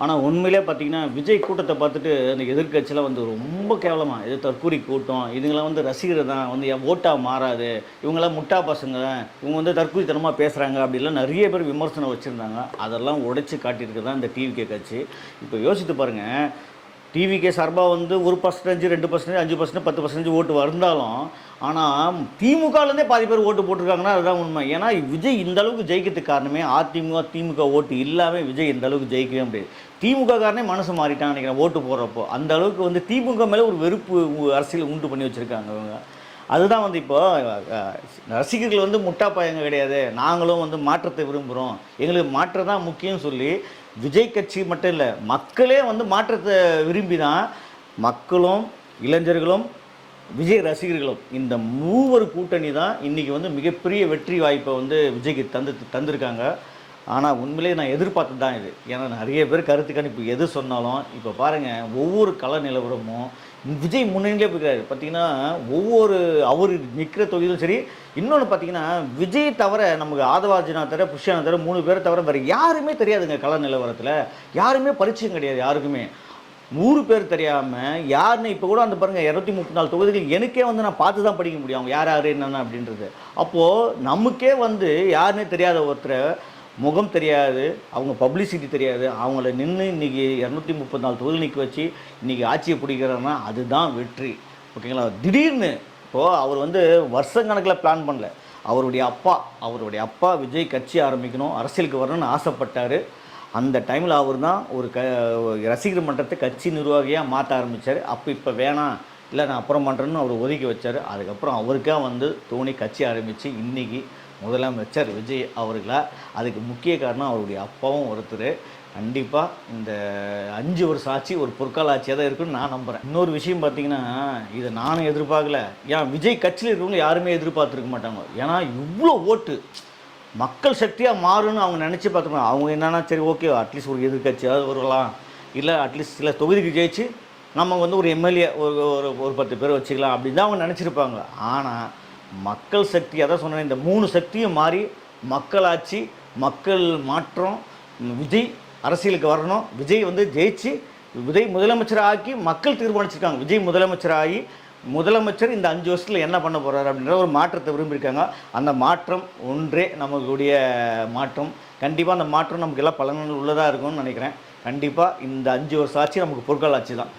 ஆனா உண்மையிலே பார்த்தீங்கன்னா, விஜய் கூட்டத்த பார்த்துட்டு அந்த எதிர்க்கட்சிலாம் வந்து ரொம்ப கேவலமா, இது தற்கூரி கூட்டம். இதுங்கலாம் வந்து ரசிகர் தான். வந்து என் ஓட்டா மாறாது. இவங்கலாம் முட்டா பசங்க. இவங்க வந்து தற்கூரித்தனமா பேசுறாங்க அப்படிலாம் நெறைய பேர் விமர்சனம் வச்சிருந்தாங்க. அதெல்லாம் உடைச்சு காட்டியிருக்கு தான் இந்த டிவிகே கட்சி. இப்போ யோசித்து பாருங்க. டிவிகே சார்பா வந்து 1%, 2%, 5%, 10% ஓட்டு வந்தாலும், ஆனா திமுகலேருந்தே பாதி பேர் ஓட்டு போட்டுருக்காங்கன்னா அதுதான் உண்மை. ஏன்னா விஜய் இந்த அளவுக்கு ஜெயிக்கிறதுக்கு காரணமே அதிமுக, திமுக ஓட்டு இல்லாம விஜய் இந்த அளவுக்கு ஜெயிக்கவே முடியாது. திமுக காரனே மனசு மாறிட்டான்னு நினைக்கிறேன் ஓட்டு போடுறப்போ. அந்த அளவுக்கு வந்து திமுக மேல ஒரு வெறுப்பு அரசியல் உண்டு பண்ணி வச்சிருக்காங்க இவங்க. அதுதான் வந்து இப்போ ரசிகர்கள் வந்து முட்டா பையங்க கிடையாது. நாங்களும் வந்து மாற்றத்தை விரும்புகிறோம். எங்களுக்கு மாற்றம் தான் முக்கியம்னு சொல்லி விஜய் கட்சி மட்டும் இல்லை, மக்களே வந்து மாற்றத்தை விரும்பி தான் மக்களும், இளைஞர்களும், விஜய் ரசிகர்களும் இந்த மூவர் கூட்டணி தான் இன்றைக்கி வந்து மிகப்பெரிய வெற்றி வாய்ப்பை வந்து விஜய்க்கு தந்திருக்காங்க. ஆனால் உண்மையிலேயே நான் எதிர்பார்த்தது தான் இது. ஏன்னா நிறைய பேர் கருத்து கணிப்பு எது சொன்னாலும் இப்போ பாருங்கள், ஒவ்வொரு கள நிலவரமும் விஜய் முன்னணியிலே போயிருக்காரு. பார்த்தீங்கன்னா ஒவ்வொரு அவர் நிற்கிற தொகுதியிலும் சரி. இன்னொன்று பார்த்தீங்கன்னா, விஜய் தவிர நமக்கு ஆதவார்ஜுனா தவிர, புஷ்யானா தவிர 3 பேரை தவிர வேறு யாருமே தெரியாதுங்க கள நிலவரத்தில். யாருமே பரிச்சயம் கிடையாது யாருக்குமே. 100 பேர் தெரியாமல் யாருன்னு இப்போ கூட அந்த பாருங்கள் 234 தொகுதிகள் எனக்கே வந்து நான் பார்த்து தான் படிக்க முடியும் அவங்க யார் யார் என்னென்ன அப்படின்றது. அப்போது நமக்கே வந்து யாருன்னே தெரியாத ஒருத்தரை, முகம் தெரியாது, அவங்க பப்ளிசிட்டி தெரியாது, அவங்கள நின்று இன்றைக்கி 234 தொகுதி நிற்க வச்சு இன்றைக்கி ஆட்சியை பிடிக்கிறாருன்னா அதுதான் வெற்றி. ஓகேங்களா? திடீர்னு இப்போது அவர் வந்து வருஷக்கணக்கில் பிளான் பண்ணல. அவருடைய அப்பா விஜய் கட்சி ஆரம்பிக்கணும், அரசியலுக்கு வரணும்னு ஆசைப்பட்டார். அந்த டைமில் அவர் தான் ஒரு ரசிகர் மன்றத்தை கட்சி நிர்வாகியாக மாற்ற ஆரம்பித்தார். இப்போ வேணாம், இல்லை நான் அப்புறம் பண்ணுறேன்னு அவர் ஒதுக்கி வச்சார். அதுக்கப்புறம் அவருக்காக வந்து தோணி கட்சி ஆரம்பித்து இன்றைக்கி முதலமைச்சர் விஜய் அவர்களா. அதுக்கு முக்கிய காரணம் அவருடைய அப்பாவும் ஒருத்தர். கண்டிப்பாக இந்த 5 வருஷம் ஆட்சி ஒரு பொற்கால ஆட்சியாக தான் இருக்குன்னு நான் நம்புகிறேன். இன்னொரு விஷயம் பார்த்தீங்கன்னா, இதை நானும் எதிர்பார்க்கல. ஏன் விஜய் கட்சியில் இருக்கிறவங்க யாருமே எதிர்பார்த்துருக்க மாட்டாங்க. ஏன்னா இவ்வளோ ஓட்டு மக்கள் சக்தியாக மாறும்னு அவங்க நினச்சி பார்த்துருக்காங்க. அவங்க என்னென்னா சரி ஓகே அட்லீஸ்ட் ஒரு எதிர்கட்சியாவது வரலாம், இல்லை அட்லீஸ்ட் சில தொகுதிக்கு ஜெயிச்சு நம்ம வந்து ஒரு எம்எல்ஏ ஒரு 10 பேர் வச்சுக்கலாம் அப்படின்னு தான் அவங்க நினச்சிருப்பாங்க. ஆனால் மக்கள் சக்தி, அதான் சொன்னேன், இந்த 3 சக்தியும் மாறி மக்களாட்சி, மக்கள் மாற்றம், விஜய் அரசியலுக்கு வரணும், விஜய் வந்து ஜெயிச்சு விஜய் முதலமைச்சர் ஆக்கி மக்கள் தீர்மானிச்சிருக்காங்க. விஜய் முதலமைச்சராகி முதலமைச்சர் இந்த 5 வருஷத்தில் என்ன பண்ண போகிறார் அப்படின்ற ஒரு மாற்றத்தை விரும்பியிருக்காங்க. அந்த மாற்றம் ஒன்றே நமக்குடைய மாற்றம். கண்டிப்பாக அந்த மாற்றம் நமக்கு எல்லாம் பலன்கள் உள்ளதாக இருக்கும்னு நினைக்கிறேன். கண்டிப்பாக இந்த 5 வருஷம் ஆட்சி நமக்கு பொற்கால ஆட்சி தான்.